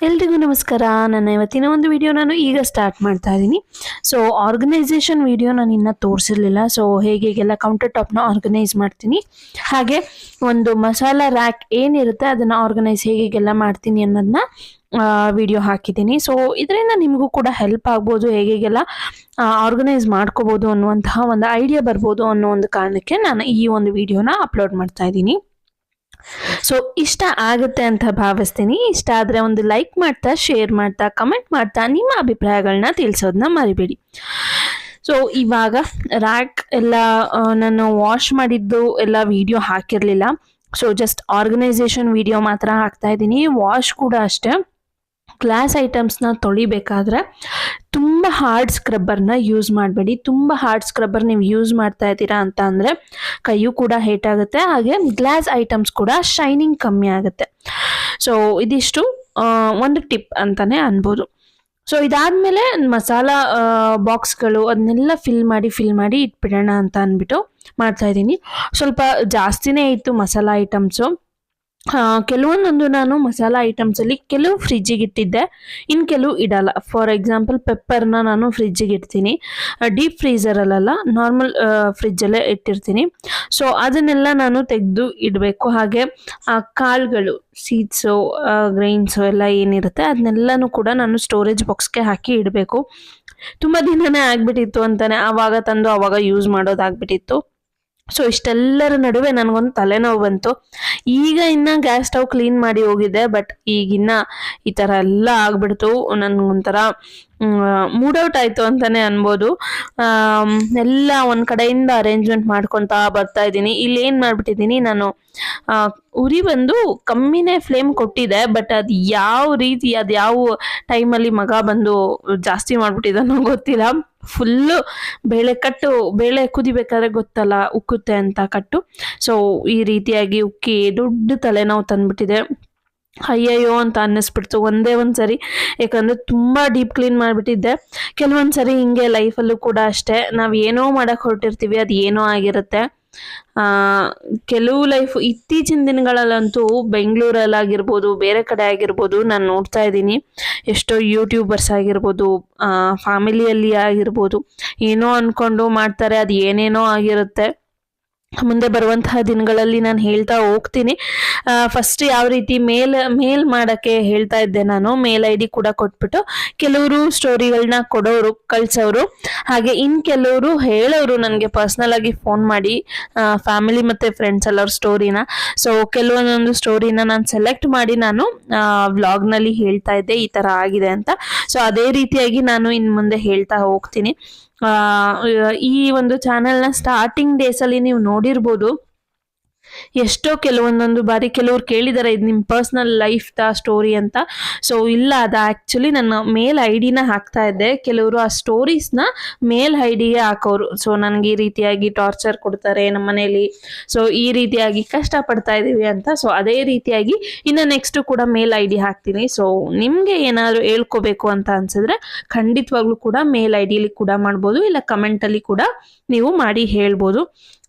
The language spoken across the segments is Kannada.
ಎಲ್ರಿಗೂ ನಮಸ್ಕಾರ. ನನ್ನ ಇವತ್ತಿನ ಒಂದು ವಿಡಿಯೋ ನಾನು ಈಗ ಸ್ಟಾರ್ಟ್ ಮಾಡ್ತಾ ಇದ್ದೀನಿ. ಸೊ ಆರ್ಗನೈಸೇಷನ್ ವಿಡಿಯೋ ನಾನು ಇನ್ನೂ ತೋರಿಸಿರಲಿಲ್ಲ. ಸೊ ಹೇಗೆಲ್ಲ ಕೌಂಟರ್ ಟಾಪ್ನ ಆರ್ಗನೈಸ್ ಮಾಡ್ತೀನಿ, ಹಾಗೆ ಒಂದು ಮಸಾಲಾ ರ್ಯಾಕ್ ಏನಿರುತ್ತೆ ಅದನ್ನು ಆರ್ಗನೈಸ್ ಹೇಗೆಲ್ಲ ಮಾಡ್ತೀನಿ ಅನ್ನೋದನ್ನ ವಿಡಿಯೋ ಹಾಕಿದ್ದೀನಿ. ಸೊ ಇದರಿಂದ ನಿಮಗೂ ಕೂಡ ಹೆಲ್ಪ್ ಆಗ್ಬೋದು, ಹೇಗೆಲ್ಲ ಆರ್ಗನೈಸ್ ಮಾಡ್ಕೋಬೋದು ಅನ್ನುವಂತಹ ಒಂದು ಐಡಿಯಾ ಬರ್ಬೋದು ಅನ್ನೋ ಒಂದು ಕಾರಣಕ್ಕೆ ನಾನು ಈ ಒಂದು ವಿಡಿಯೋನ ಅಪ್ಲೋಡ್ ಮಾಡ್ತಾ ಇದ್ದೀನಿ. ಸೊ ಇಷ್ಟ ಆಗುತ್ತೆ ಅಂತ ಭಾವಿಸ್ತೀನಿ. ಇಷ್ಟ ಆದರೆ ಒಂದು ಲೈಕ್ ಮಾಡ್ತಾ, ಶೇರ್ ಮಾಡ್ತಾ, ಕಮೆಂಟ್ ಮಾಡ್ತಾ ನಿಮ್ಮ ಅಭಿಪ್ರಾಯಗಳನ್ನ ತಿಳಿಸೋದನ್ನ ಮರಿಬೇಡಿ. ಸೊ ಇವಾಗ ರ್ಯಾಕ್ ಎಲ್ಲ ನಾನು ವಾಶ್ ಮಾಡಿದ್ದು ಎಲ್ಲ ವಿಡಿಯೋ ಹಾಕಿರಲಿಲ್ಲ. ಸೊ ಜಸ್ಟ್ ಆರ್ಗನೈಸೇಷನ್ ವಿಡಿಯೋ ಮಾತ್ರ ಹಾಕ್ತಾ ಇದ್ದೀನಿ. ವಾಶ್ ಕೂಡ ಅಷ್ಟೇ, ಗ್ಲಾಸ್ ಐಟಮ್ಸ್ನ ತೊಳಿಬೇಕಾದ್ರೆ ತುಂಬ ಹಾರ್ಡ್ ಸ್ಕ್ರಬ್ಬರ್ನ ಯೂಸ್ ಮಾಡಬೇಡಿ. ತುಂಬ ಹಾರ್ಡ್ ಸ್ಕ್ರಬ್ಬರ್ ನೀವು ಯೂಸ್ ಮಾಡ್ತಾ ಇದ್ದೀರಾ ಅಂತ ಅಂದರೆ ಕೈಯೂ ಕೂಡ ಹೇಟಾಗುತ್ತೆ, ಹಾಗೆ ಗ್ಲಾಸ್ ಐಟಮ್ಸ್ ಕೂಡ ಶೈನಿಂಗ್ ಕಮ್ಮಿ ಆಗುತ್ತೆ. ಸೊ ಇದಿಷ್ಟು ಒಂದು ಟಿಪ್ ಅಂತಲೇ ಅನ್ಬೋದು. ಸೊ ಇದಾದಮೇಲೆ ಮಸಾಲ ಬಾಕ್ಸ್ಗಳು ಅದನ್ನೆಲ್ಲ ಫಿಲ್ ಮಾಡಿ ಇಟ್ಬಿಡೋಣ ಅಂತ ಅಂದ್ಬಿಟ್ಟು ಮಾಡ್ತಾಯಿದ್ದೀನಿ. ಸ್ವಲ್ಪ ಜಾಸ್ತಿನೇ ಇತ್ತು ಮಸಾಲ ಐಟಮ್ಸು. ಕೆಲವೊಂದೊಂದು ನಾನು ಮಸಾಲ ಐಟಮ್ಸಲ್ಲಿ ಕೆಲವು ಫ್ರಿಜ್ಜಿಗೆ ಇಟ್ಟಿದ್ದೆ, ಇನ್ನು ಕೆಲವು ಇಡಲ್ಲ. ಫಾರ್ ಎಕ್ಸಾಂಪಲ್ ಪೆಪ್ಪರ್ನ ನಾನು ಫ್ರಿಜ್ಜಿಗೆ ಇಡ್ತೀನಿ, ಡೀಪ್ ಫ್ರೀಝರಲ್ಲ ನಾರ್ಮಲ್ ಫ್ರಿಜ್ಜಲ್ಲೇ ಇಟ್ಟಿರ್ತೀನಿ. ಸೊ ಅದನ್ನೆಲ್ಲ ನಾನು ತೆಗೆದು ಇಡಬೇಕು. ಹಾಗೆ ಕಾಳುಗಳು, ಸೀಡ್ಸು, ಗ್ರೈನ್ಸು ಎಲ್ಲ ಏನಿರುತ್ತೆ ಅದನ್ನೆಲ್ಲನೂ ಕೂಡ ನಾನು ಸ್ಟೋರೇಜ್ ಬಾಕ್ಸ್ಗೆ ಹಾಕಿ ಇಡಬೇಕು. ತುಂಬ ದಿನನೇ ಆಗಿಬಿಟ್ಟಿತ್ತು ಅಂತಲೇ ಆವಾಗ ತಂದು ಆವಾಗ ಯೂಸ್ ಮಾಡೋದಾಗ್ಬಿಟ್ಟಿತ್ತು. ಸೊ ಇಷ್ಟೆಲ್ಲರ ನಡುವೆ ನನಗೊಂದು ತಲೆನೋವು ಬಂತು. ಈಗ ಇನ್ನು ಗ್ಯಾಸ್ ಸ್ಟವ್ ಕ್ಲೀನ್ ಮಾಡಿ ಹೋಗಿದ್ದೆ, ಬಟ್ ಈಗಿನ್ನ ಈ ಥರ ಎಲ್ಲ ಆಗ್ಬಿಡ್ತು. ನನಗೊಂಥರ ಮೂಡೌಟ್ ಆಯಿತು ಅಂತಲೇ ಅನ್ಬೋದು. ಎಲ್ಲ ಒಂದು ಕಡೆಯಿಂದ ಅರೇಂಜ್ಮೆಂಟ್ ಮಾಡ್ಕೊತಾ ಬರ್ತಾ ಇದ್ದೀನಿ. ಇಲ್ಲಿ ಏನು ಮಾಡಿಬಿಟ್ಟಿದ್ದೀನಿ ನಾನು, ಉರಿ ಬಂದು ಕಮ್ಮಿನೇ ಫ್ಲೇಮ್ ಕೊಟ್ಟಿದೆ, ಬಟ್ ಅದು ಯಾವ ರೀತಿ, ಅದು ಯಾವ ಟೈಮಲ್ಲಿ ಮಗ ಬಂದು ಜಾಸ್ತಿ ಮಾಡಿಬಿಟ್ಟಿದ್ದಾನೋ ಗೊತ್ತಿಲ್ಲ. ಫುಲ್ಲು ಬೇಳೆ ಕುದಿಬೇಕಾದ್ರೆ ಗೊತ್ತಲ್ಲ ಉಕ್ಕುತ್ತೆ ಅಂತ ಕಟ್ಟು. ಸೊ ಈ ರೀತಿಯಾಗಿ ಉಕ್ಕಿ ದೊಡ್ಡ ತಲೆನೋವು ತಂದ್ಬಿಟ್ಟಿದೆ. ಅಯ್ಯಯ್ಯೋ ಅಂತ ಅನ್ನಿಸ್ಬಿಡ್ತು ಒಂದೇ ಒಂದು ಸರಿ, ಯಾಕಂದರೆ ತುಂಬ ಡೀಪ್ ಕ್ಲೀನ್ ಮಾಡಿಬಿಟ್ಟಿದ್ದೆ. ಕೆಲವೊಂದು ಸರಿ ಹಿಂಗೆ ಲೈಫಲ್ಲೂ ಕೂಡ ಅಷ್ಟೇ, ನಾವು ಏನೋ ಮಾಡೋಕ್ಕೆ ಹೊರಟಿರ್ತೀವಿ, ಅದು ಏನೋ ಆಗಿರುತ್ತೆ. ಕೆಲವು ಇತ್ತೀಚಿನ ದಿನಗಳಲ್ಲಂತೂ ಬೆಂಗಳೂರಲ್ಲಾಗಿರ್ಬೋದು, ಬೇರೆ ಕಡೆ ಆಗಿರ್ಬೋದು, ನಾನು ನೋಡ್ತಾ ಇದ್ದೀನಿ ಎಷ್ಟೋ ಯೂಟ್ಯೂಬರ್ಸ್ ಆಗಿರ್ಬೋದು, ಫ್ಯಾಮಿಲಿಯಲ್ಲಿ ಆಗಿರ್ಬೋದು, ಏನೋ ಅಂದ್ಕೊಂಡು ಮಾಡ್ತಾರೆ, ಅದು ಏನೇನೋ ಆಗಿರುತ್ತೆ. ಮುಂದೆ ಬರುವಂತಹ ದಿನಗಳಲ್ಲಿ ನಾನು ಹೇಳ್ತಾ ಹೋಗ್ತೀನಿ. ಫಸ್ಟ್ ಯಾವ ರೀತಿ ಮೇಲ್ ಮಾಡೋಕ್ಕೆ ಹೇಳ್ತಾ ಇದ್ದೆ ನಾನು, ಮೇಲ್ ಐ ಡಿ ಕೂಡ ಕೊಟ್ಬಿಟ್ಟು ಕೆಲವರು ಸ್ಟೋರಿಗಳನ್ನ ಕಳ್ಸೋರು, ಹಾಗೆ ಇನ್ನು ಕೆಲವರು ಹೇಳೋರು ನನಗೆ ಪರ್ಸ್ನಲ್ ಆಗಿ ಫೋನ್ ಮಾಡಿ, ಫ್ಯಾಮಿಲಿ ಮತ್ತು ಫ್ರೆಂಡ್ಸ್ ಎಲ್ಲರ ಸ್ಟೋರಿನ. ಸೊ ಕೆಲವೊಂದೊಂದು ಸ್ಟೋರಿನ ನಾನು ಸೆಲೆಕ್ಟ್ ಮಾಡಿ ನಾನು ವ್ಲಾಗ್ನಲ್ಲಿ ಹೇಳ್ತಾ ಇದ್ದೆ ಈ ಥರ ಆಗಿದೆ ಅಂತ. ಸೊ ಅದೇ ರೀತಿಯಾಗಿ ನಾನು ಇನ್ನು ಮುಂದೆ ಹೇಳ್ತಾ ಹೋಗ್ತೀನಿ. ಈ ಒಂದು ಚಾನೆಲ್ನ ಸ್ಟಾರ್ಟಿಂಗ್ ಡೇಸಲ್ಲಿ ನೀವು ನೋಡಿರ್ಬೋದು, ಎಷ್ಟೋ ಕೆಲವೊಂದೊಂದು ಬಾರಿ ಕೆಲವ್ರು ಕೇಳಿದ್ದಾರೆ ಇದು ನಿಮ್ಮ ಪರ್ಸ್ನಲ್ ಲೈಫ್ದ ಸ್ಟೋರಿ ಅಂತ. ಸೊ ಇಲ್ಲ, ಅದು ಆ್ಯಕ್ಚುಲಿ ನನ್ನ ಮೇಲ್ ಐ ಡಿನ ಹಾಕ್ತಾ ಇದ್ದೆ. ಕೆಲವರು ಆ ಸ್ಟೋರೀಸ್ನ ಮೇಲ್ ಐ ಡಿಗೆ ಹಾಕೋರು. ಸೊ ನನಗೆ ಈ ರೀತಿಯಾಗಿ ಟಾರ್ಚರ್ ಕೊಡ್ತಾರೆ ನಮ್ಮ ಮನೇಲಿ, ಸೊ ಈ ರೀತಿಯಾಗಿ ಕಷ್ಟಪಡ್ತಾ ಇದ್ದೀವಿ ಅಂತ. ಸೊ ಅದೇ ರೀತಿಯಾಗಿ ಇನ್ನು ನೆಕ್ಸ್ಟು ಕೂಡ ಮೇಲ್ ಐ ಡಿ ಹಾಕ್ತೀನಿ. ಸೊ ನಿಮಗೆ ಏನಾದರೂ ಹೇಳ್ಕೋಬೇಕು ಅಂತ ಅನ್ಸಿದ್ರೆ ಖಂಡಿತವಾಗ್ಲೂ ಕೂಡ ಮೇಲ್ ಐ ಡಿಲಿ ಕೂಡ ಮಾಡ್ಬೋದು, ಇಲ್ಲ ಕಮೆಂಟಲ್ಲಿ ಕೂಡ ನೀವು ಮಾಡಿ ಹೇಳ್ಬೋದು.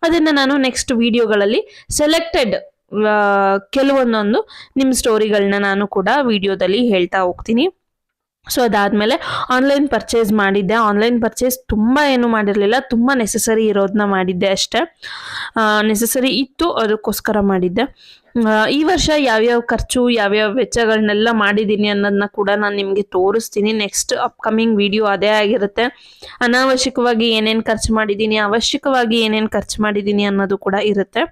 ಅದನ್ನು ನಾನು ನೆಕ್ಸ್ಟ್ ವಿಡಿಯೋಗಳಲ್ಲಿ ಸೆಲೆಕ್ಟೆಡ್ ಕೆಲವೊಂದೊಂದು ನಿಮ್ಮ ಸ್ಟೋರಿಗಳನ್ನ ನಾನು ಕೂಡ ವಿಡಿಯೋದಲ್ಲಿ ಹೇಳ್ತಾ ಹೋಗ್ತೀನಿ. ಸೊ ಅದಾದಮೇಲೆ ಆನ್ಲೈನ್ ಪರ್ಚೇಸ್ ಮಾಡಿದ್ದೆ. ಆನ್ಲೈನ್ ಪರ್ಚೇಸ್ ತುಂಬ ಏನು ಮಾಡಿರಲಿಲ್ಲ, ತುಂಬ ನೆಸಸರಿ ಇರೋದನ್ನ ಮಾಡಿದ್ದೆ ಅಷ್ಟೇ. ನೆಸಸರಿ ಇತ್ತು, ಅದಕ್ಕೋಸ್ಕರ ಮಾಡಿದ್ದೆ. ಈ ವರ್ಷ ಯಾವ್ಯಾವ ಖರ್ಚು, ಯಾವ್ಯಾವ ವೆಚ್ಚಗಳನ್ನೆಲ್ಲ ಮಾಡಿದ್ದೀನಿ ಅನ್ನೋದನ್ನ ಕೂಡ ನಾನು ನಿಮಗೆ ತೋರಿಸ್ತೀನಿ. ನೆಕ್ಸ್ಟ್ ಅಪ್ಕಮಿಂಗ್ ವಿಡಿಯೋ ಅದೇ ಆಗಿರುತ್ತೆ. ಅನಾವಶ್ಯಕವಾಗಿ ಏನೇನು ಖರ್ಚು ಮಾಡಿದ್ದೀನಿ, ಅವಶ್ಯಕವಾಗಿ ಏನೇನು ಖರ್ಚು ಮಾಡಿದ್ದೀನಿ ಅನ್ನೋದು ಕೂಡ ಇರುತ್ತೆ.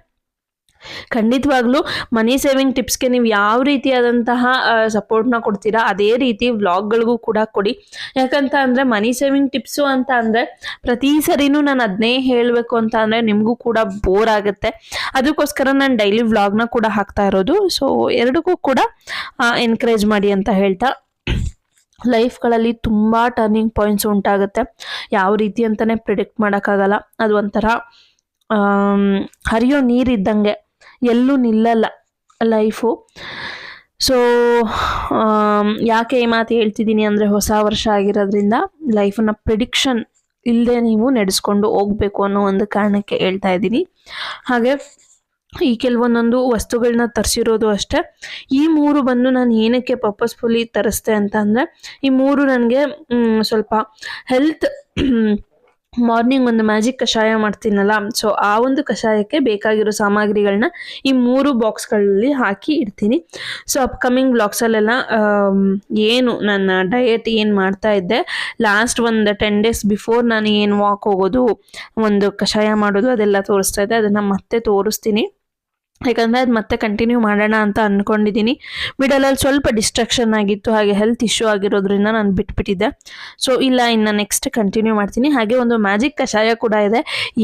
ಖಂಡಿತವಾಗ್ಲೂ ಮನಿ ಸೇವಿಂಗ್ ಟಿಪ್ಸ್ಗೆ ನೀವು ಯಾವ ರೀತಿಯಾದಂತಹ ಸಪೋರ್ಟ್ನ ಕೊಡ್ತೀರಾ ಅದೇ ರೀತಿ ವ್ಲಾಗ್ಗಳಿಗೂ ಕೂಡ ಕೊಡಿ. ಯಾಕಂತ ಅಂದರೆ ಮನಿ ಸೇವಿಂಗ್ ಟಿಪ್ಸು ಅಂತ ಅಂದರೆ ಪ್ರತಿ ಸರಿನೂ ನಾನು ಅದನ್ನೇ ಹೇಳಬೇಕು ಅಂತ ಅಂದರೆ ನಿಮಗೂ ಕೂಡ ಬೋರ್ ಆಗುತ್ತೆ. ಅದಕ್ಕೋಸ್ಕರ ನಾನು ಡೈಲಿ ವ್ಲಾಗ್ನ ಕೂಡ ಹಾಕ್ತಾ ಇರೋದು. ಸೊ ಎರಡಕ್ಕೂ ಕೂಡ ಎನ್ಕರೇಜ್ ಮಾಡಿ ಅಂತ ಹೇಳ್ತಾ, ಲೈಫ್ಗಳಲ್ಲಿ ತುಂಬ ಟರ್ನಿಂಗ್ ಪಾಯಿಂಟ್ಸ್ ಉಂಟಾಗುತ್ತೆ. ಯಾವ ರೀತಿ ಅಂತಲೇ ಪ್ರಿಡಿಕ್ಟ್ ಮಾಡೋಕ್ಕಾಗಲ್ಲ. ಅದು ಒಂಥರ ಹರಿಯೋ ನೀರಿದ್ದಂಗೆ, ಎಲ್ಲೂ ನಿಲ್ಲಲ್ಲ ಲೈಫು. ಸೊ ಯಾಕೆ ಈ ಮಾತು ಹೇಳ್ತಿದ್ದೀನಿ ಅಂದರೆ, ಹೊಸ ವರ್ಷ ಆಗಿರೋದ್ರಿಂದ ಲೈಫನ್ನು ಪ್ರಿಡಿಕ್ಷನ್ ಇಲ್ಲದೆ ನೀವು ನಡೆಸ್ಕೊಂಡು ಹೋಗಬೇಕು ಅನ್ನೋ ಒಂದು ಕಾರಣಕ್ಕೆ ಹೇಳ್ತಾ ಇದ್ದೀನಿ. ಹಾಗೆ ಈ ಕೆಲವೊಂದೊಂದು ವಸ್ತುಗಳನ್ನ ತರಿಸಿರೋದು ಅಷ್ಟೇ. ಈ 3 ಬಂದು ನಾನು ಏನಕ್ಕೆ ಪರ್ಪಸ್ಫುಲಿ ತರಿಸ್ದೆ ಅಂತ ಅಂದರೆ, ಈ 3 ನನಗೆ ಸ್ವಲ್ಪ ಹೆಲ್ತ್ ಮಾರ್ನಿಂಗ್ ಒಂದು ಮ್ಯಾಜಿಕ್ ಕಷಾಯ ಮಾಡ್ತೀನಲ್ಲ, ಸೊ ಆ ಒಂದು ಕಷಾಯಕ್ಕೆ ಬೇಕಾಗಿರೋ ಸಾಮಗ್ರಿಗಳನ್ನ ಈ 3 ಬಾಕ್ಸ್ಗಳಲ್ಲಿ ಹಾಕಿ ಇಡ್ತೀನಿ. ಸೊ ಅಪ್ಕಮಿಂಗ್ ಬ್ಲಾಗ್ಸಲ್ಲೆಲ್ಲ ಏನು ನನ್ನ ಡಯಟ್ ಏನು ಮಾಡ್ತಾ ಇದ್ದೆ, ಲಾಸ್ಟ್ ಒಂದು 10 ಡೇಸ್ ಬಿಫೋರ್ ನಾನು ಏನು ವಾಕ್ ಹೋಗೋದು, ಒಂದು ಕಷಾಯ ಮಾಡೋದು ಅದೆಲ್ಲ ತೋರಿಸ್ತಾ ಇದ್ದೆ. ಅದನ್ನು ಮತ್ತೆ ತೋರಿಸ್ತೀನಿ, ಯಾಕಂದರೆ ಅದು ಮತ್ತೆ ಕಂಟಿನ್ಯೂ ಮಾಡೋಣ ಅಂತ ಅಂದ್ಕೊಂಡಿದ್ದೀನಿ. ಮಿಡಲಲ್ಲಿ ಸ್ವಲ್ಪ ಡಿಸ್ಟ್ರಾಕ್ಷನ್ ಆಗಿತ್ತು, ಹಾಗೆ ಹೆಲ್ತ್ ಇಶ್ಯೂ ಆಗಿರೋದ್ರಿಂದ ನಾನು ಬಿಟ್ಬಿಟ್ಟಿದ್ದೆ. ಸೊ ಇಲ್ಲ, ಇನ್ನು ನೆಕ್ಸ್ಟ್ ಕಂಟಿನ್ಯೂ ಮಾಡ್ತೀನಿ. ಹಾಗೆ ಒಂದು ಮ್ಯಾಜಿಕ್ ಕಷಾಯ ಕೂಡ ಇದೆ.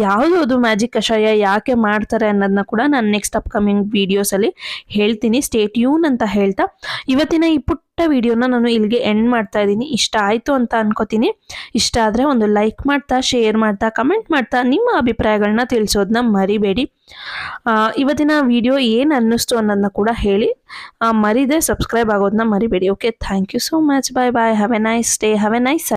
ಯಾವುದು ಅದು ಮ್ಯಾಜಿಕ್ ಕಷಾಯ, ಯಾಕೆ ಮಾಡ್ತಾರೆ ಅನ್ನೋದನ್ನ ಕೂಡ ನಾನು ನೆಕ್ಸ್ಟ್ ಅಪ್ಕಮಿಂಗ್ ವೀಡಿಯೋಸಲ್ಲಿ ಹೇಳ್ತೀನಿ. ಸ್ಟೇ ಟ್ಯೂನ್ ಅಂತ ಹೇಳ್ತಾ ಇವತ್ತಿನ ಈ ಪುಟ್ಟ ವಿಡಿಯೋನ ನಾನು ಇಲ್ಲಿಗೆ ಎಂಡ್ ಮಾಡ್ತಾ ಇದ್ದೀನಿ. ಇಷ್ಟ ಆಯಿತು ಅಂತ ಅನ್ಕೋತೀನಿ. ಇಷ್ಟ ಆದರೆ ಒಂದು ಲೈಕ್ ಮಾಡ್ತಾ, ಶೇರ್ ಮಾಡ್ತಾ, ಕಮೆಂಟ್ ಮಾಡ್ತಾ ನಿಮ್ಮ ಅಭಿಪ್ರಾಯಗಳನ್ನ ತಿಳಿಸೋದನ್ನ ಮರಿಬೇಡಿ. ಇವತ್ತಿನ ವಿಡಿಯೋ ಏನು ಅನ್ನಿಸ್ತು ಅನ್ನೋದನ್ನ ಕೂಡ ಹೇಳಿ. ಮರಿದೆ ಸಬ್ಸ್ಕ್ರೈಬ್ ಆಗೋದನ್ನ ಮರಿಬೇಡಿ. Okay, thank you so much. Bye bye. Have a nice day. Have a nice